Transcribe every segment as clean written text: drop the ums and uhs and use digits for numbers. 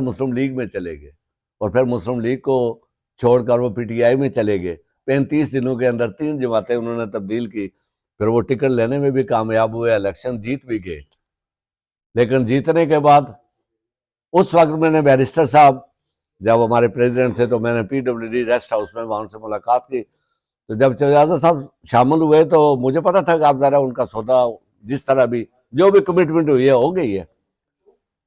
मुस्लिम league में चले गए और फिर मुस्लिम लीग को छोड़कर वो पीटीआई में चले गए। 35 दिनों के अंदर 3 जमातें उन्होंने तब्दील की, फिर वो टिकट लेने में भी कामयाब हुए, इलेक्शन जीत भी गए। लेकिन जीतने के बाद उस वक्त मैंने बैरिस्टर साहब जब हमारे प्रेसिडेंट थे तो मैंने PWD रेस्ट हाउस में वहां से मुलाकात की। तो जब चौजाजा साहब शामिल हुए तो मुझे पता था कि आप जरा उनका सौदा जिस तरह भी जो भी कमिटमेंट हुई है हो गई है।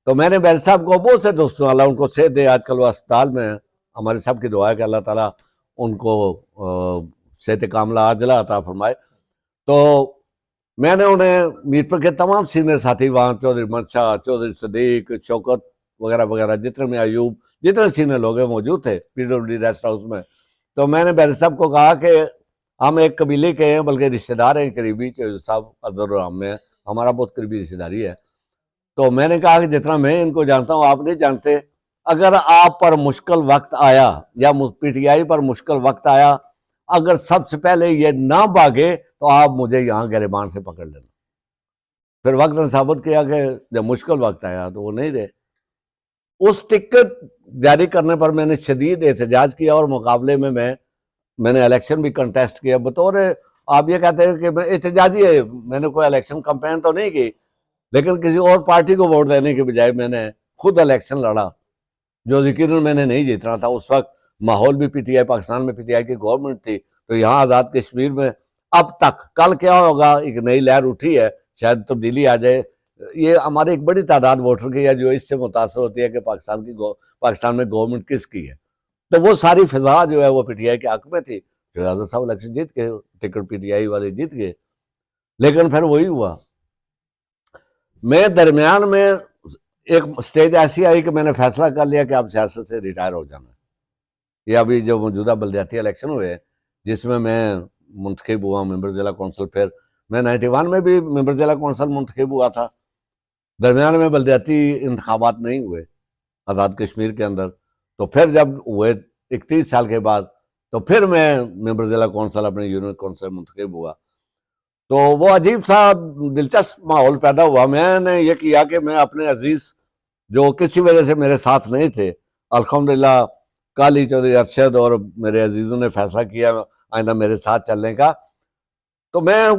तो मैंने बैरिस्टर साहब को बहुत से दोस्तों अल्लाह उनको सेहत दे, आजकल वो अस्पताल में है, हमारे सब की दुआ है कि अल्लाह ताला उनको सेहत कामला आजला अता फरमाए। तो मैंने उन्हें मीरपुर के तमाम सीनियर साथी वहाँ चौधरी मनशा, चौधरी सदीक, शौकत वगैरह वगैरह जितने में अयूब, जितने सीनियर लोग मौजूद थे PWD रेस्ट हाउस में। तो मैंने बैरिस्टर साहब को कहा कि हम एक कबीले के हैं, बल्कि रिश्तेदार हैं करीबी, साहब अजहर में हमारा बहुत करीबी रिश्तेदारी है। तो मैंने कहा कि जितना मैं इनको जानता हूँ आप नहीं जानते, अगर आप पर मुश्किल वक्त आया या PTI पर मुश्किल वक्त आया, अगर सबसे पहले ये ना भागे तो आप मुझे यहाँ गिरबान से पकड़ लेना। फिर वक्त ने साबित किया कि जब मुश्किल वक्त आया तो वो नहीं रहे। उस टिकट जारी करने पर मैंने शदीद एहतजाज किया और मुकाबले में मैंने इलेक्शन भी कंटेस्ट किया बतौर, आप ये कहते हैं कि मैं एहतजाजी है, मैंने कोई इलेक्शन कैंपेन तो नहीं की, लेकिन किसी और पार्टी को वोट देने के बजाय मैंने खुद इलेक्शन लड़ा, जो यकीनन मैंने नहीं जीतना था। उस वक्त माहौल भी PTI, पाकिस्तान में PTI की गवर्नमेंट थी, तो यहाँ आज़ाद कश्मीर में अब तक, कल क्या होगा, एक नई लहर उठी है, शायद तब्दीली आ जाए। ये हमारी एक बड़ी तादाद वोटर की है जो इससे मुतासर होती है कि पाकिस्तान में गवर्नमेंट किसकी है। तो वो सारी फिजा जो है वो PTI के हक में थी। शहजादा साहब इलेक्शन जीत गए, टिकट PTI वाले जीत गए। लेकिन फिर वही हुआ, मैं दरमियान में एक स्टेज ऐसी आई कि मैंने फैसला कर लिया कि अब सियासत से रिटायर हो जाना है। ये अभी जो मौजूदा बल्दियाती इलेक्शन हुए जिसमें मैं मुंतखब हुआ मेंबर जिला कौंसल, फिर मैं 91 में भी मेंबर जिला कौंसल मुंतखब हुआ था। दरमियान में बल्दियाती इंतखाबात नहीं हुए आज़ाद कश्मीर के अंदर, तो फिर जब हुए 31 साल के बाद तो फिर मैं मेंबर जिला कौंसल अपने यूनियन कौंसल मुंतखब हुआ। तो वो अजीब सा दिलचस्प माहौल पैदा हुआ। मैंने ये किया कि मैं अपने अजीज जो किसी वजह से मेरे साथ नहीं थे, अल्हम्दुलिल्लाह काली चौधरी अरशद और मेरे अजीजों ने फैसला किया आइंदा मेरे साथ चलने का। तो मैं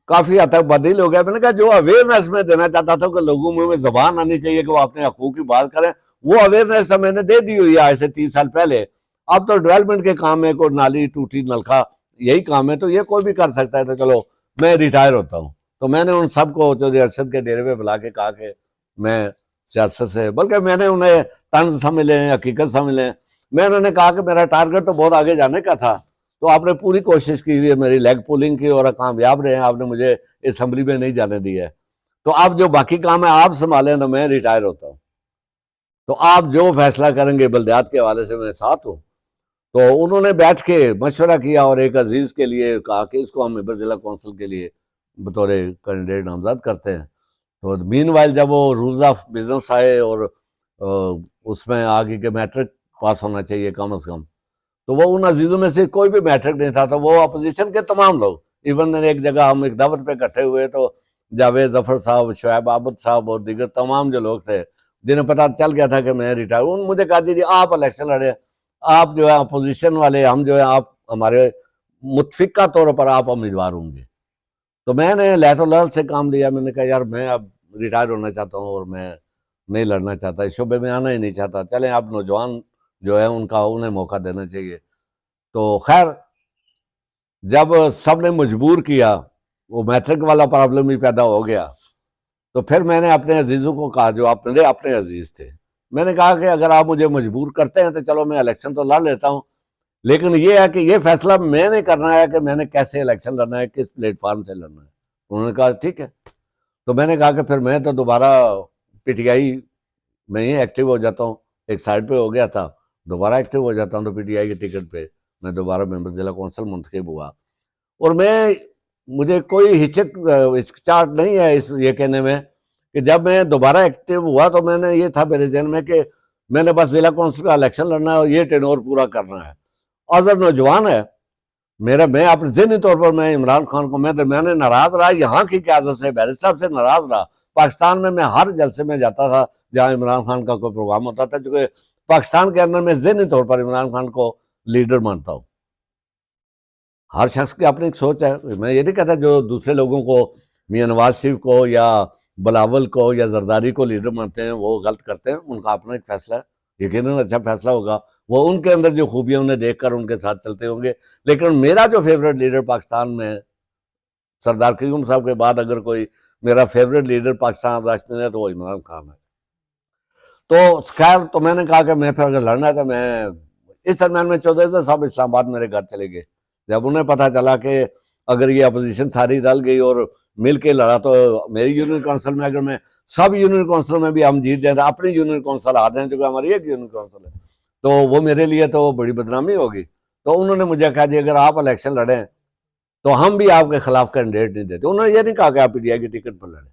काफी हद तक बदल हो गया। मैंने कहा जो अवेयरनेस में देना चाहता था कि लोगों में जबान आनी चाहिए कि वो अपने हकूक की बात करें, वो अवेयरनेस मैंने दे दी हुई है आज से 30 साल पहले। अब तो डेवलपमेंट के काम में कोई नाली टूटी नलका यही काम है, तो ये कोई भी कर सकता है, तो चलो मैं रिटायर होता हूँ। तो मैंने उन सबको चौधरी अरशद के डेरे पे बुला के कहा कि मैं सियासत से, बल्कि मैंने उन्हें तंज समझ लें, हकीकत समझ लें। मैं उन्होंने कहा कि मेरा टारगेट तो बहुत आगे जाने का था, तो आपने पूरी कोशिश की है, मेरी लेग पुलिंग की और कामयाब रहे, आपने मुझे असम्बली में नहीं जाने दिया है। तो अब जो बाकी काम है आप संभालें, तो मैं रिटायर होता हूँ। तो आप जो फैसला करेंगे बल्दियात के हवाले से मैं साथ हूँ। तो उन्होंने बैठ के मशवरा किया और एक अजीज के लिए कहा कि इसको हम मेंबर जिला कौंसिल के लिए बतौर कैंडिडेट नामजद करते हैं। तो मीनवाइल जब वो रूल्स ऑफ बिजनेस आए और उसमें आगे के मैट्रिक पास होना चाहिए कम अज कम, तो वो उन अजीजों में से कोई भी मैट्रिक नहीं था। तो वो अपोजिशन के तमाम लोग, इवन एक जगह हम एक दावत पे इकट्ठे हुए तो जावेद जफर साहब, शुएब आबद साहब और दीगर तमाम जो लोग थे जिन्हें पता चल गया था कि मैं रिटायर हूँ, मुझे कहा दीजिए आप इलेक्शन लड़े, आप जो है अपोजिशन वाले, हम जो है आप हमारे मुतफिका तौर पर आप उम्मीदवार होंगे। तो मैंने लहतुल्लाह से काम लिया। मैंने कहा यार मैं अब रिटायर होना चाहता हूँ और मैं नहीं लड़ना चाहता, इस शोबे में आना ही नहीं चाहता, चलें आप नौजवान जो है उन्हें मौका देना चाहिए। तो खैर जब सब ने मजबूर किया, वो मैट्रिक वाला प्रॉब्लम भी पैदा हो गया, तो फिर मैंने अपने अजीजों को कहा जो अपने अजीज थे, मैंने कहा कि अगर आप मुझे मजबूर करते हैं तो चलो मैं इलेक्शन तो लड़ लेता हूँ, लेकिन ये है कि ये फैसला मैंने करना है कि मैंने कैसे इलेक्शन लड़ना है, किस प्लेटफॉर्म से लड़ना है। उन्होंने कहा ठीक है। तो मैंने कहा कि फिर मैं तो दोबारा PTI में ही एक्टिव हो जाता हूँ, एक साइड पे हो गया था, दोबारा एक्टिव हो जाता हूँ। तो PTI के टिकट पे मैं दोबारा मेंबर जिला कौंसिल मुंतखब हुआ। और मुझे कोई हिचकिचाहट नहीं है ये कहने में कि जब मैं दोबारा एक्टिव हुआ तो मैंने ये था मेरे जहन में कि मैंने बस जिला कौंसिल का इलेक्शन लड़ना है और ये टेनोर पूरा करना है। अजहर नौजवान है मैं अपने जहनी तौर पर मैं इमरान खान को मैंने नाराज रहा, यहाँ की क्यादत से, बैरिस्टर साहब से नाराज रहा। पाकिस्तान में मैं हर जलसे में जाता था, जहाँ इमरान खान का कोई प्रोग्राम होता था, चूंकि पाकिस्तान के अंदर मैं ज़हनी तौर पर इमरान खान को लीडर मानता हूँ। हर शख्स की अपनी एक सोच है, मैं ये नहीं कहता जो दूसरे लोगों को, मियां नवाज शरीफ को या बिलावल को या जरदारी को लीडर मानते हैं, वो गलत करते हैं, उनका अपना एक फैसला है, यकीनन अच्छा फैसला होगा, वो उनके अंदर जो खूबियां उन्हें देखकर उनके साथ चलते होंगे। लेकिन मेरा जो फेवरेट लीडर पाकिस्तान में, सरदार क्यूम साहब के बाद अगर कोई मेरा फेवरेट लीडर पाकिस्तान में है तो वो इमरान खान है। तो खैर, तो मैंने कहा कि मैं फिर अगर लड़ना है तो मैं, इस दरम्यान में चौधरी साहब इस्लामाबाद मेरे घर चले गए। जब उन्हें पता चला कि अगर ये अपोजिशन सारी रल गई और मिल के लड़ा तो मेरी यूनियन काउंसिल में, अगर मैं सब यूनियन काउंसिल में भी हम जीत जाए, अपनी यूनियन काउंसिल हार जाए, जो हमारी एक यूनियन काउंसिल है, तो वो मेरे लिए तो बड़ी बदनामी होगी। तो उन्होंने मुझे कहा जी अगर आप इलेक्शन लड़ें तो हम भी आपके खिलाफ कैंडिडेट नहीं देते। उन्होंने ये नहीं कहा कि आप पीटीआई की टिकट पर लड़े,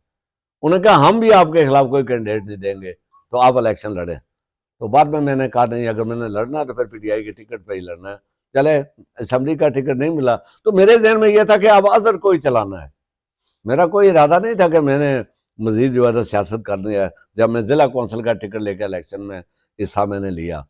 उन्होंने कहा हम भी आपके खिलाफ कोई कैंडिडेट नहीं देंगे, तो आप इलेक्शन लड़े। तो बाद में मैंने कहा नहीं, अगर मैंने लड़ना है तो फिर पीटीआई की टिकट पर ही लड़ना है। चले, असेंबली का टिकट नहीं मिला तो मेरे जहन में यह था कि अब अजहर को ही चलाना है। मेरा कोई इरादा नहीं था कि मैंने मजीद जो है सियासत करनी है। जब मैं जिला कौंसिल का टिकट लेकर इलेक्शन में हिस्सा मैंने लिया